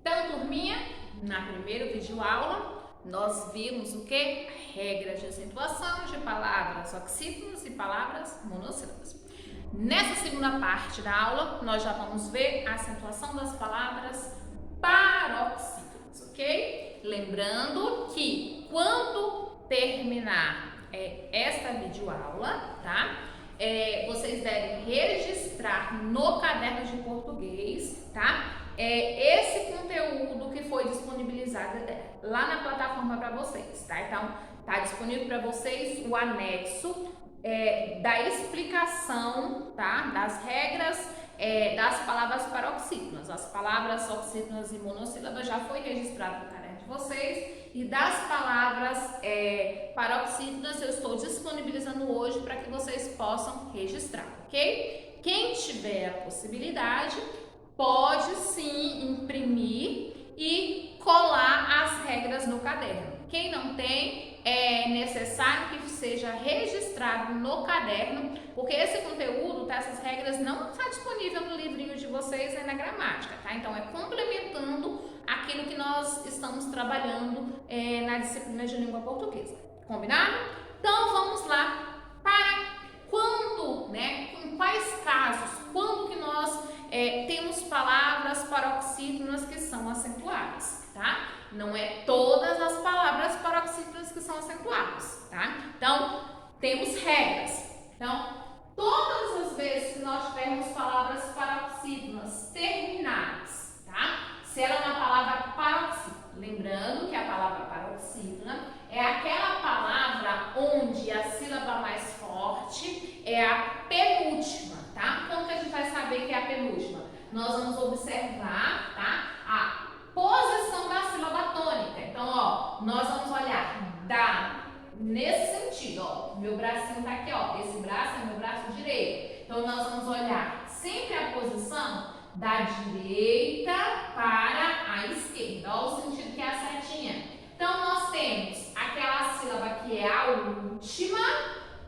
Então, turminha, na primeira videoaula, nós vimos o que? Regras de acentuação de palavras oxítonas e palavras monossílabas. Nessa segunda parte da aula, nós já vamos ver a acentuação das palavras paroxítonas, ok? Lembrando que quando terminar esta videoaula, tá? Vocês devem registrar no caderno de português, tá? Esse conteúdo que foi disponibilizado lá na plataforma para vocês, tá? Então, tá disponível para vocês o anexo da explicação, tá? Das regras das palavras paroxítonas. As palavras oxítonas e monossílabas já foi registrado no caderno de vocês, e das palavras paroxítonas eu estou disponibilizando hoje para que vocês possam registrar, ok? Quem tiver a possibilidade pode sim imprimir e colar as regras no caderno. Quem não tem, é necessário que seja registrado no caderno, porque esse conteúdo, essas regras não está disponível no livrinho de vocês na gramática, tá? Então é complementando aquilo que nós estamos trabalhando na disciplina de língua portuguesa. Combinado? Então vamos lá para quando, né? Em quais casos, quando que nós temos palavras paroxítonas que são acentuadas, tá? Não é todas as palavras paroxítonas que são acentuadas, tá? Então, temos regras. Então, todas as vezes que nós tivermos palavras paroxítonas terminadas, tá? Se ela é uma palavra paroxítona, lembrando que a palavra paroxítona é aquela palavra onde a sílaba mais forte é a penúltima, tá? Como que a gente vai saber que é a penúltima? Nós vamos observar, tá? A posição da sílaba tônica. Então, ó, nós vamos olhar nesse sentido, ó, meu bracinho tá aqui, ó, esse braço é meu braço direito. Então, nós vamos olhar sempre a posição da direita para a esquerda, ó, o sentido que é a setinha. Então, nós temos aquela sílaba que é a última,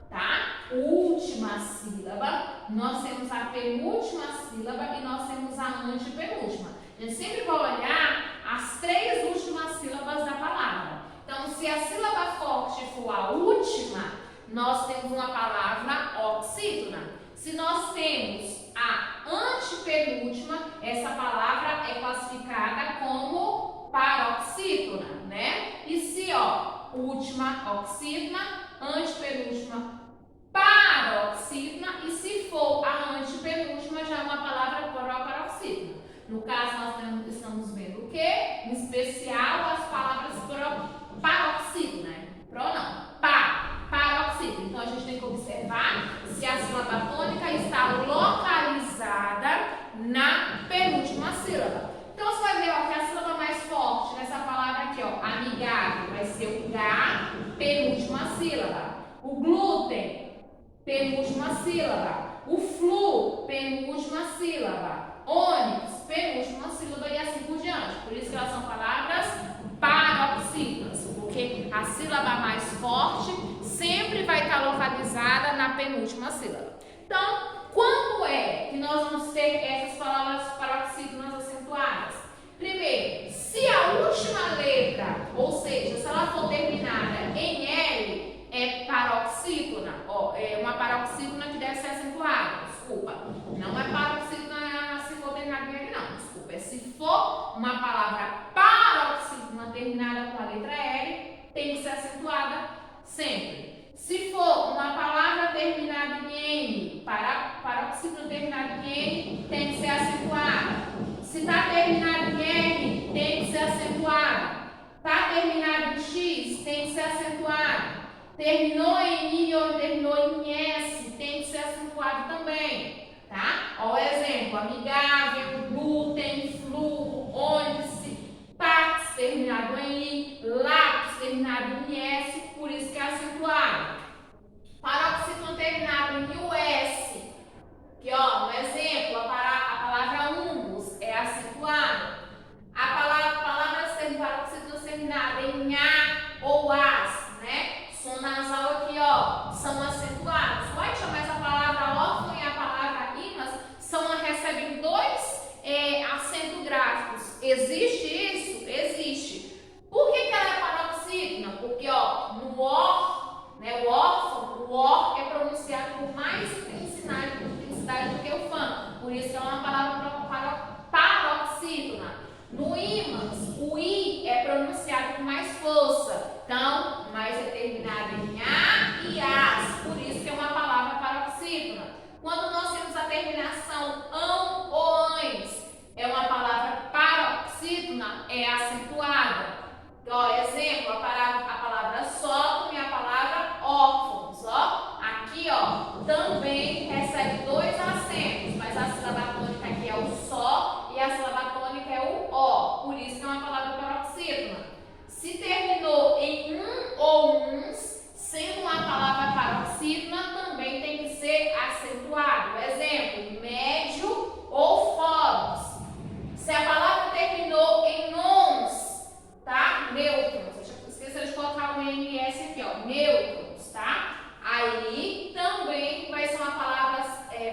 tá? Última sílaba, nós temos a penúltima sílaba e nós temos a antepenúltima. A gente sempre vai olhar as três últimas sílabas da palavra. Então, se a sílaba forte for a última, nós temos uma palavra oxítona. Se nós temos a antepenúltima, essa palavra é classificada como paroxítona, né? E se, ó, última oxítona, antepenúltima paroxítona, e se for a antepenúltima, já é uma palavra paroxítona. No caso, nós estamos vendo o quê? Em especial as palavras paroxítona, né? Pro não, paroxítona. Então, a gente tem que observar se a sílaba tônica está localizada na penúltima sílaba. Então, você vai ver, ó, que a sílaba mais forte nessa palavra aqui, ó, amigável, vai ser o H, penúltima sílaba. O glúten, penúltima sílaba. O flu, penúltima sílaba. Ônibus, penúltima sílaba e assim por diante. Por isso que elas são palavras paroxítonas, porque a sílaba mais forte sempre vai estar localizada na penúltima sílaba. Então, quando é que nós vamos ter essas palavras paroxítonas acentuadas? Primeiro, se a última letra, ou seja, se ela for terminada em L, é paroxítona, ó, é uma paroxítona que deve ser acentuada, desculpa, não é paroxítona se for terminada em L não, desculpa, é se for uma palavra paroxítona terminada com a letra L, tem que ser acentuada sempre. Se for uma palavra terminada em N, paroxítona terminada em N, tem que ser acentuada. Se está terminada em R, tem que ser acentuada. Está terminado em X, tem que ser acentuado. Terminou em I ou terminou em S, tem que ser acentuado também, tá? Ó, o exemplo, amigável, glúten, flu, ônibus, pax, terminado em I, lápis, terminado em S, por isso que é acentuado. Paroxítona terminado em US, que ó, no exemplo, a palavra humus é acentuada. A palavra paroxítona terminada em A ou AS, né? Som nasal aqui, ó, são acentuados. Pode chamar essa palavra órfão e a palavra imas, recebem dois por isso que é uma palavra paroxítona. No ímãs, o I é pronunciado com mais força, então, mais é terminado em A e AS, por isso que é uma palavra paroxítona. Quando nós temos a terminação ão ou ães, é uma palavra paroxítona, é acentuada. Ó, exemplo, a palavra sótão e a palavra órfãos, ó. Aqui, ó, também recebe dois acentos, mas a sílaba tônica aqui é o só e a sílaba tônica é o ó, por isso que é uma palavra paroxítona. Se terminou em ou uns, sendo uma palavra paroxítona, também tem que ser acentuado. Exemplo, médio ou fóruns. Se a palavra terminou em ons, tá? Nêutrons. Eu esqueci de colocar o NS aqui, ó. Nêutrons, tá? Aí também vai ser uma palavra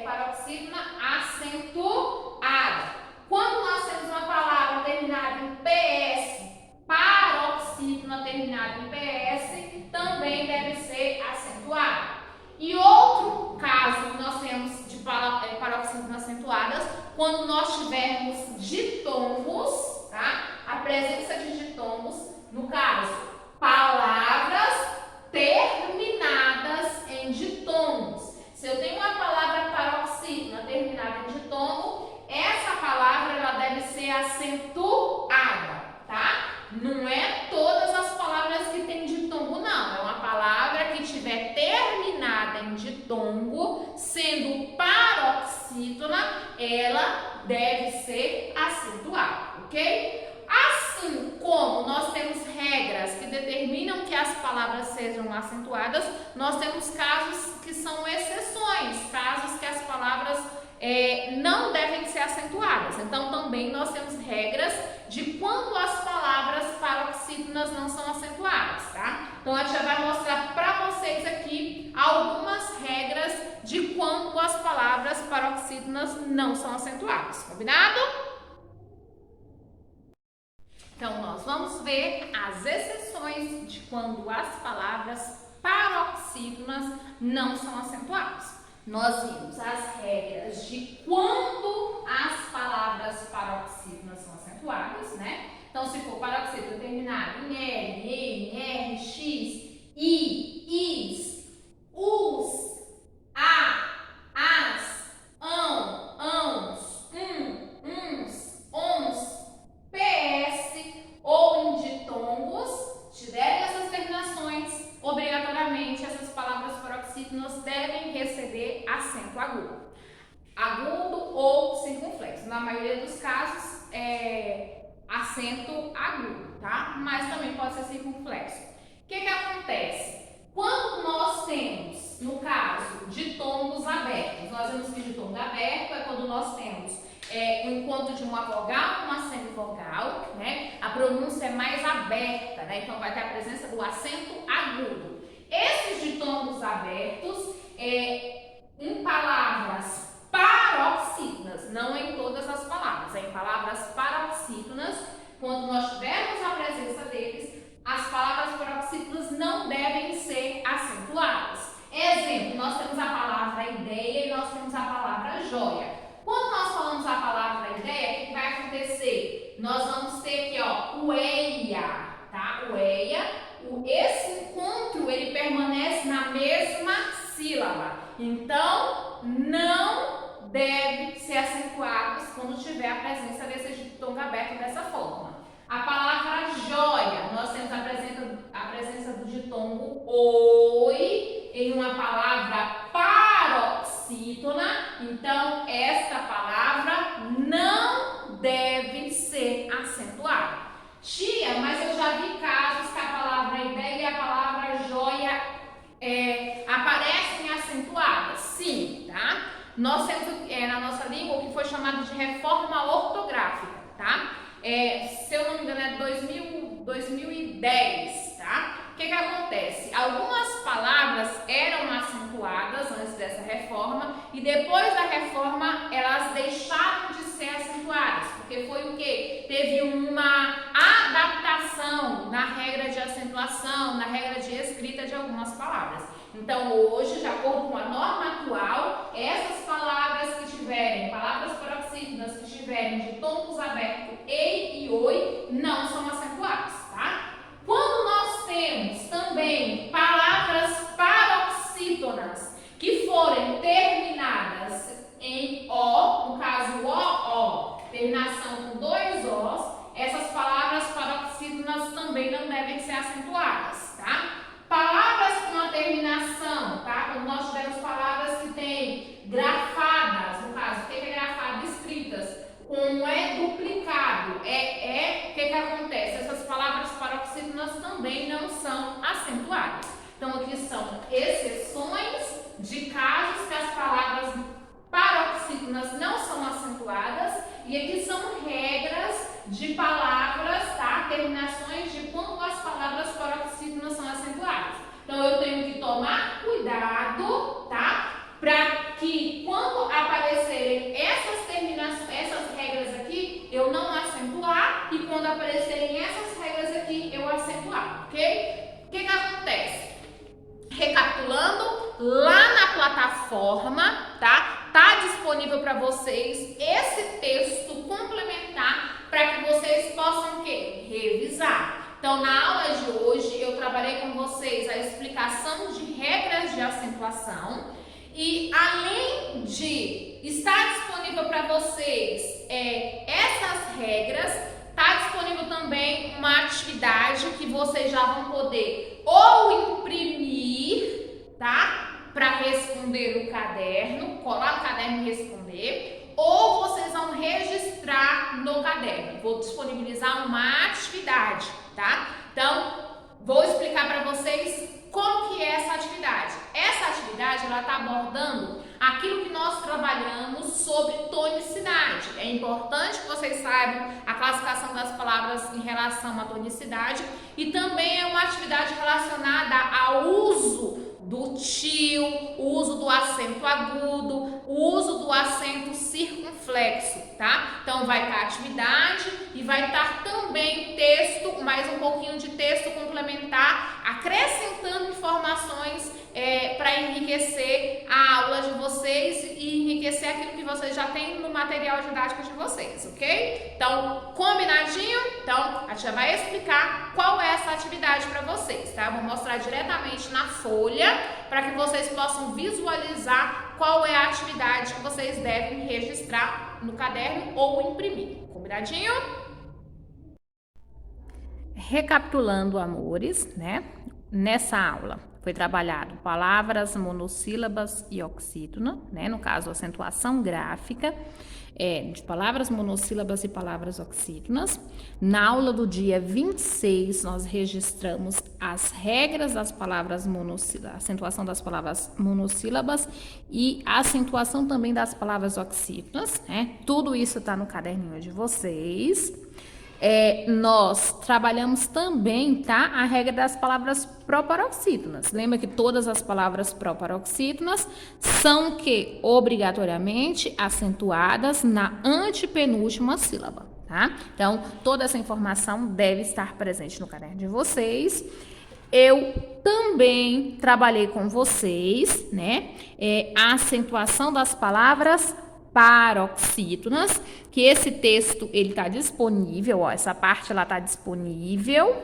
paroxítona acentuada. Quando nós temos uma palavra terminada em PS, paroxítona terminada em PS, também deve ser acentuada. E outro caso que nós temos de paroxítonas acentuadas, quando nós tivermos ditongos, tá? A presença de ditongos, no caso, palavras terminadas em ditongos. Se eu tenho uma palavra paroxítona terminada em ditongo, essa palavra ela deve ser acentuada, tá? Não é todas as palavras que tem ditongo, não. É uma palavra que tiver terminada em ditongo, sendo paroxítona, ela deve ser acentuada, ok? Assim como nós temos regras que determinam que as palavras sejam acentuadas, nós temos casos que são exceções, casos que as palavras não devem ser acentuadas. Então, também nós temos regras de quando as palavras paroxítonas não são acentuadas, tá? Então, a tia vai mostrar para vocês aqui algumas regras de quando as palavras paroxítonas não são acentuadas, combinado? Então, nós vamos ver as exceções de quando as palavras paroxítonas não são acentuadas. Nós vimos as regras de quando as palavras paroxítonas são acentuadas, né? Então, se for paroxítona terminado em R, N, R, X, I, Is, Us, A, As, Ão, Ãos, Uns, Ons, PS ou em ditongos, tiverem essas terminações, obrigatoriamente essas palavras paroxítonas devem receber acento agudo. Agudo ou circunflexo. Na maioria dos casos acento agudo, tá? Mas também pode ser circunflexo. O que acontece? Quando nós temos, no caso, ditongos abertos, nós vemos que ditongo aberto é quando nós temos o encontro de uma vogal com uma semivogal, né? A pronúncia é mais aberta, né? Então vai ter a presença do acento agudo. Esses ditongos abertos, em palavras paroxítonas, não em todas as palavras, em palavras paroxítonas, quando nós tivermos a presença deles, as palavras paroxítonas não devem ser acentuadas. Exemplo, nós temos a palavra ideia e nós temos a palavra joia. Quando nós falamos a palavra ideia, o que vai acontecer? Nós vamos ter aqui, ó, o eia, tá? O eia. Esse encontro, ele permanece na mesma sílaba. Então, não deve ser acentuado quando tiver a presença desse ditongo aberto dessa forma. A palavra joia, nós temos a presença do ditongo oi em uma palavra paroxítona. Então, esta palavra não deve ser acentuada. Tia, mas eu já vi casos que a palavra ideia e a palavra joia aparecem acentuadas. Sim, tá? Nós temos na nossa língua o que foi chamado de reforma ortográfica, tá? Se eu não me engano, é 2010, tá? O que acontece? Algumas palavras eram acentuadas antes dessa reforma e depois da reforma elas deixaram de ser acentuadas, porque foi o quê? Teve uma adaptação na regra de acentuação, na regra de escrita de algumas palavras. Então, hoje, de acordo com a norma atual, essas palavras que tiverem palavras tiverem de tons abertos e oi, não são acentuados, tá? Quando nós temos também palavras paroxítonas que forem terminadas em O, no caso O, terminação com 2 Os, essas palavras paroxítonas também não devem ser acentuadas, tá? Palavras com a terminação, tá? Quando nós tivermos palavras que têm grafadas, no caso, o que é grafado? Escritas, como é duplicado, o que acontece? Essas palavras paroxítonas também não são acentuadas. Então, aqui são exceções de casos que as palavras paroxítonas não são acentuadas, e aqui são regras de palavras, tá? Terminações de quando as palavras paroxítonas são acentuadas. Então, eu tenho que tomar cuidado, tá? Para que quando aparecerem essas terminações, essas regras aqui, eu não acentuar, e quando aparecerem essas regras aqui, eu acentuar, ok? O que acontece? Recapitulando, lá na plataforma, tá? Tá disponível para vocês esse texto complementar para que vocês possam o quê? Revisar. Então, na aula de hoje, eu trabalhei com vocês a explicação de regras de acentuação. E além de estar disponível para vocês essas regras, está disponível também uma atividade que vocês já vão poder ou imprimir, tá? Para responder no caderno, colar no caderno e responder, ou vocês vão registrar no caderno. Vou disponibilizar uma atividade, tá? Então, vou explicar para vocês como que é essa atividade. Essa atividade, ela está abordando aquilo que nós trabalhamos sobre tonicidade. É importante que vocês saibam a classificação das palavras em relação à tonicidade, e também é uma atividade relacionada ao uso do tio, o uso do acento agudo, o uso do acento circunflexo, tá? Então vai estar atividade e vai estar também texto, mais um pouquinho de texto complementar, acrescentando informações para enriquecer a aula de vocês e enriquecer aquilo que vocês já têm no material didático de vocês, ok? Então, combinadinho? Então, a gente já vai explicar qual é essa atividade para vocês, tá? Vou mostrar diretamente na folha para que vocês possam visualizar qual é a atividade que vocês devem registrar no caderno ou imprimir. Combinadinho? Recapitulando, amores, né? Nessa aula foi trabalhado palavras monossílabas e oxítona, né? No caso, acentuação gráfica de palavras monossílabas e palavras oxítonas. Na aula do dia 26, nós registramos as regras das palavras monossílabas, a acentuação das palavras monossílabas e a acentuação também das palavras oxítonas, né? Tudo isso está no caderninho de vocês. Nós trabalhamos também, tá, a regra das palavras proparoxítonas. Lembra que todas as palavras proparoxítonas são que obrigatoriamente acentuadas na antepenúltima sílaba, tá? Então, toda essa informação deve estar presente no caderno de vocês. Eu também trabalhei com vocês, né, a acentuação das palavras paroxítonas, que esse texto ele está disponível, ó, essa parte ela está disponível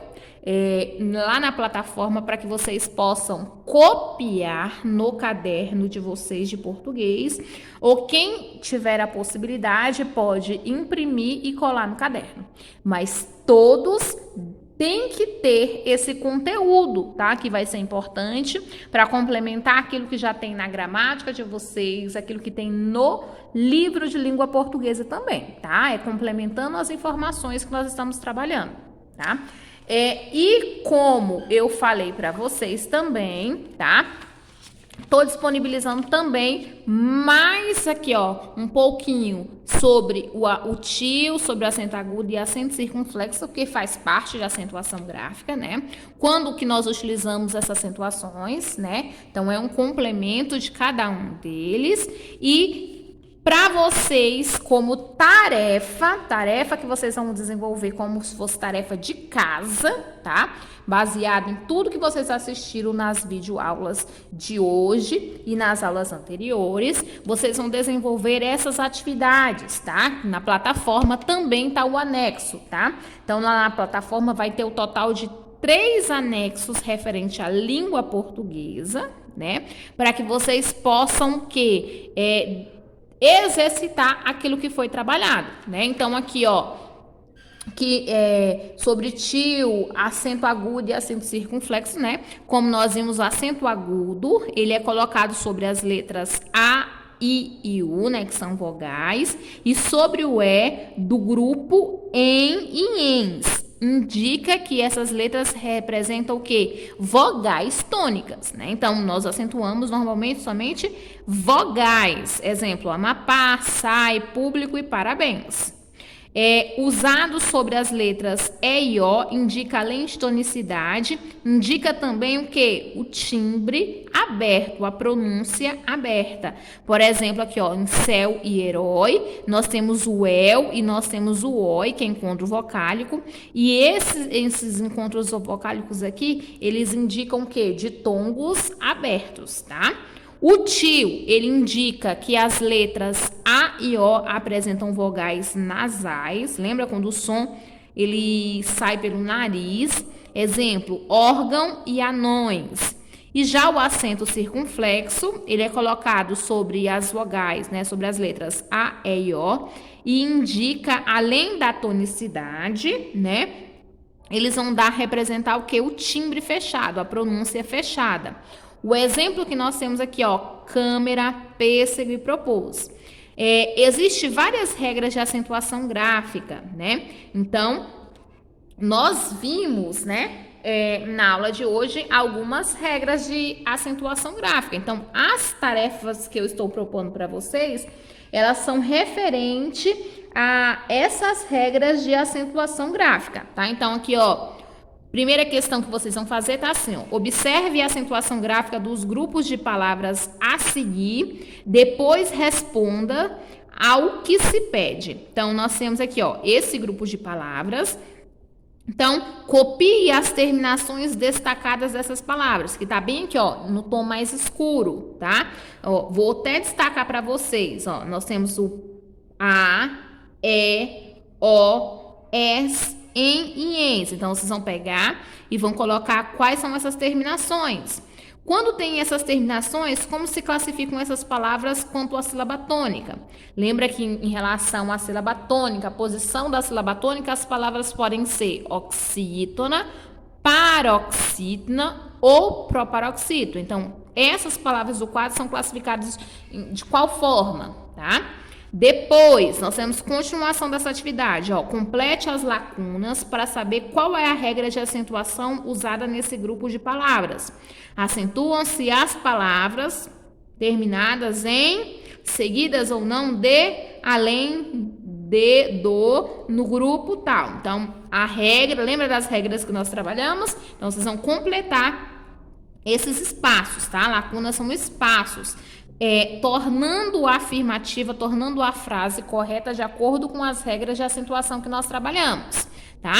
lá na plataforma para que vocês possam copiar no caderno de vocês de português, ou quem tiver a possibilidade pode imprimir e colar no caderno, mas todos tem que ter esse conteúdo, tá? Que vai ser importante para complementar aquilo que já tem na gramática de vocês, aquilo que tem no livro de língua portuguesa também, tá? É complementando as informações que nós estamos trabalhando, tá? E como eu falei para vocês também, tá? Estou disponibilizando também mais aqui, ó, um pouquinho sobre o tio, sobre o acento agudo e acento circunflexo, que faz parte de acentuação gráfica, né? Quando que nós utilizamos essas acentuações, né? Então, é um complemento de cada um deles. E para vocês como tarefa que vocês vão desenvolver como se fosse tarefa de casa, tá? Baseado em tudo que vocês assistiram nas videoaulas de hoje e nas aulas anteriores, vocês vão desenvolver essas atividades, tá? Na plataforma também tá o anexo, tá? Então, lá na plataforma vai ter o total de 3 anexos referente à língua portuguesa, né? Para que vocês possam exercitar aquilo que foi trabalhado, né? Então, aqui, ó, sobre tio, acento agudo e acento circunflexo, né? Como nós vimos, o acento agudo, ele é colocado sobre as letras A, I e U, né? Que são vogais, e sobre o E do grupo EN e ENS. Indica que essas letras representam o quê? Vogais tônicas, né? Então, nós acentuamos normalmente somente vogais. Exemplo, Amapá, sai, público e parabéns. Usado sobre as letras E e O, indica além de tonicidade, indica também o quê? O timbre aberto, a pronúncia aberta. Por exemplo, aqui, ó, em céu e herói, nós temos o el e nós temos o oi, que é encontro vocálico. E esses encontros vocálicos aqui, eles indicam o quê? Ditongos abertos, tá? O tio, ele indica que as letras A e O apresentam vogais nasais. Lembra quando o som ele sai pelo nariz? Exemplo, órgão e anões. E já o acento circunflexo, ele é colocado sobre as vogais, né, sobre as letras A, E e O, e indica, além da tonicidade, né, eles vão representar o que? O timbre fechado, a pronúncia fechada. O exemplo que nós temos aqui, ó, câmera, pêssego e propôs. Existem várias regras de acentuação gráfica, né? Então, nós vimos, né, na aula de hoje, algumas regras de acentuação gráfica. Então, as tarefas que eu estou propondo para vocês, elas são referentes a essas regras de acentuação gráfica, tá? Então, aqui, ó, primeira questão que vocês vão fazer tá assim, ó, observe a acentuação gráfica dos grupos de palavras a seguir, depois responda ao que se pede. Então, nós temos aqui, ó, esse grupo de palavras. Então, copie as terminações destacadas dessas palavras, que tá bem aqui, ó, no tom mais escuro, tá? Ó, vou até destacar para vocês, ó, nós temos o A, E, O, S, em e ens. Então, vocês vão pegar e vão colocar quais são essas terminações. Quando tem essas terminações, como se classificam essas palavras quanto à sílaba tônica? Lembra que em relação à sílaba tônica, a posição da sílaba tônica, as palavras podem ser oxítona, paroxítona ou proparoxítona. Então, essas palavras do quadro são classificadas de qual forma, tá? Depois, nós temos continuação dessa atividade, ó, complete as lacunas para saber qual é a regra de acentuação usada nesse grupo de palavras. Acentuam-se as palavras terminadas em, seguidas ou não de, além de, do, no grupo tal. Então, a regra, lembra das regras que nós trabalhamos? Então, vocês vão completar esses espaços, tá? Lacunas são espaços. Tornando a afirmativa, tornando a frase correta de acordo com as regras de acentuação que nós trabalhamos, tá?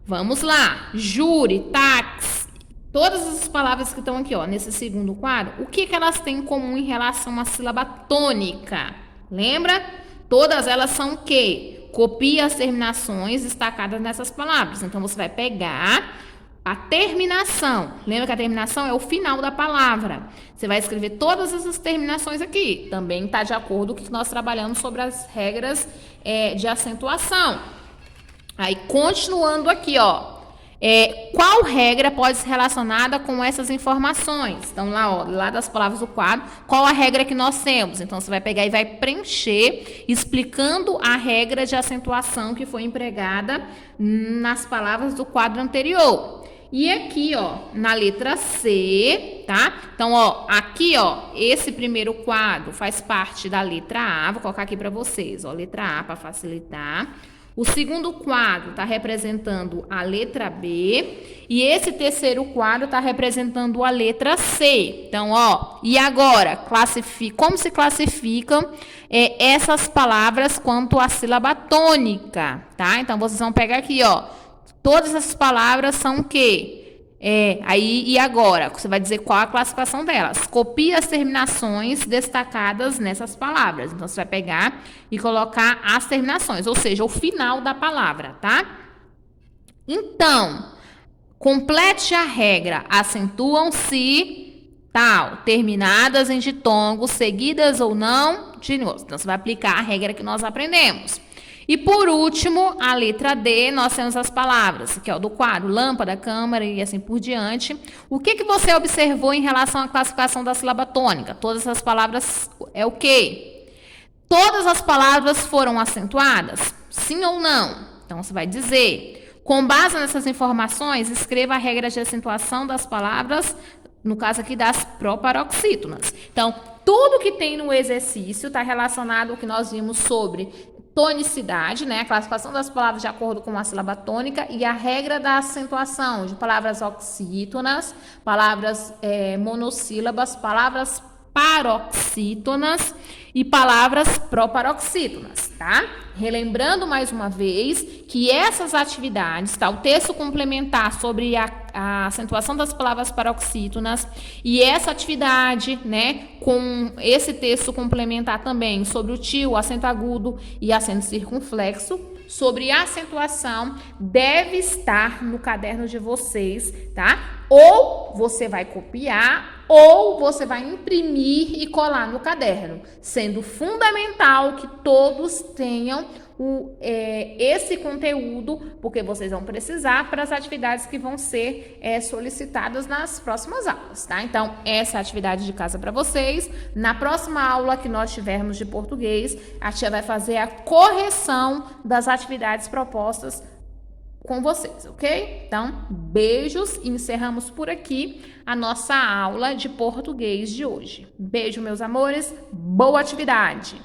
Vamos lá. Júri, táxi, todas as palavras que estão aqui, ó, nesse segundo quadro, o que elas têm em comum em relação à sílaba tônica? Lembra? Todas elas são o quê? Copia as terminações destacadas nessas palavras. Então, você vai pegar a terminação. Lembra que a terminação é o final da palavra. Você vai escrever todas essas terminações aqui. Também está de acordo com o que nós trabalhamos sobre as regras de acentuação. Aí, continuando aqui, ó. Qual regra pode ser relacionada com essas informações? Então, lá, ó, lá das palavras do quadro, qual a regra que nós temos? Então, você vai pegar e vai preencher, explicando a regra de acentuação que foi empregada nas palavras do quadro anterior. E aqui, ó, na letra C, tá? Então, ó, aqui, ó, esse primeiro quadro faz parte da letra A. Vou colocar aqui para vocês, ó, letra A para facilitar. O segundo quadro está representando a letra B e esse terceiro quadro está representando a letra C. Então, ó, e agora, como se classificam essas palavras quanto à sílaba tônica, tá? Então, vocês vão pegar aqui, ó, todas essas palavras são o quê? E agora? Você vai dizer qual a classificação delas. Copie as terminações destacadas nessas palavras. Então, você vai pegar e colocar as terminações, ou seja, o final da palavra, tá? Então, complete a regra. Acentuam-se, tal, terminadas em ditongo, seguidas ou não de novo. Então, você vai aplicar a regra que nós aprendemos. E por último, a letra D, nós temos as palavras, que é o do quadro, lâmpada, câmara e assim por diante. O que você observou em relação à classificação da sílaba tônica? Todas as palavras é o quê? Todas as palavras foram acentuadas? Sim ou não? Então, você vai dizer, com base nessas informações, escreva a regra de acentuação das palavras, no caso aqui das proparoxítonas. Então, tudo que tem no exercício está relacionado ao que nós vimos sobre tonicidade, né? A classificação das palavras de acordo com a sílaba tônica e a regra da acentuação de palavras oxítonas, palavras monossílabas, palavras paroxítonas e palavras proparoxítonas, tá? Relembrando mais uma vez que essas atividades, tá? O texto complementar sobre a acentuação das palavras paroxítonas e essa atividade, né, com esse texto complementar também sobre o tio, o acento agudo e acento circunflexo, sobre acentuação, deve estar no caderno de vocês, tá? Ou você vai copiar, ou você vai imprimir e colar no caderno, sendo fundamental que todos tenham esse conteúdo, porque vocês vão precisar para as atividades que vão ser solicitadas nas próximas aulas, tá? Então, essa é a atividade de casa para vocês. Na próxima aula que nós tivermos de português, a tia vai fazer a correção das atividades propostas com vocês, ok? Então, beijos e encerramos por aqui a nossa aula de português de hoje. Beijo, meus amores, boa atividade!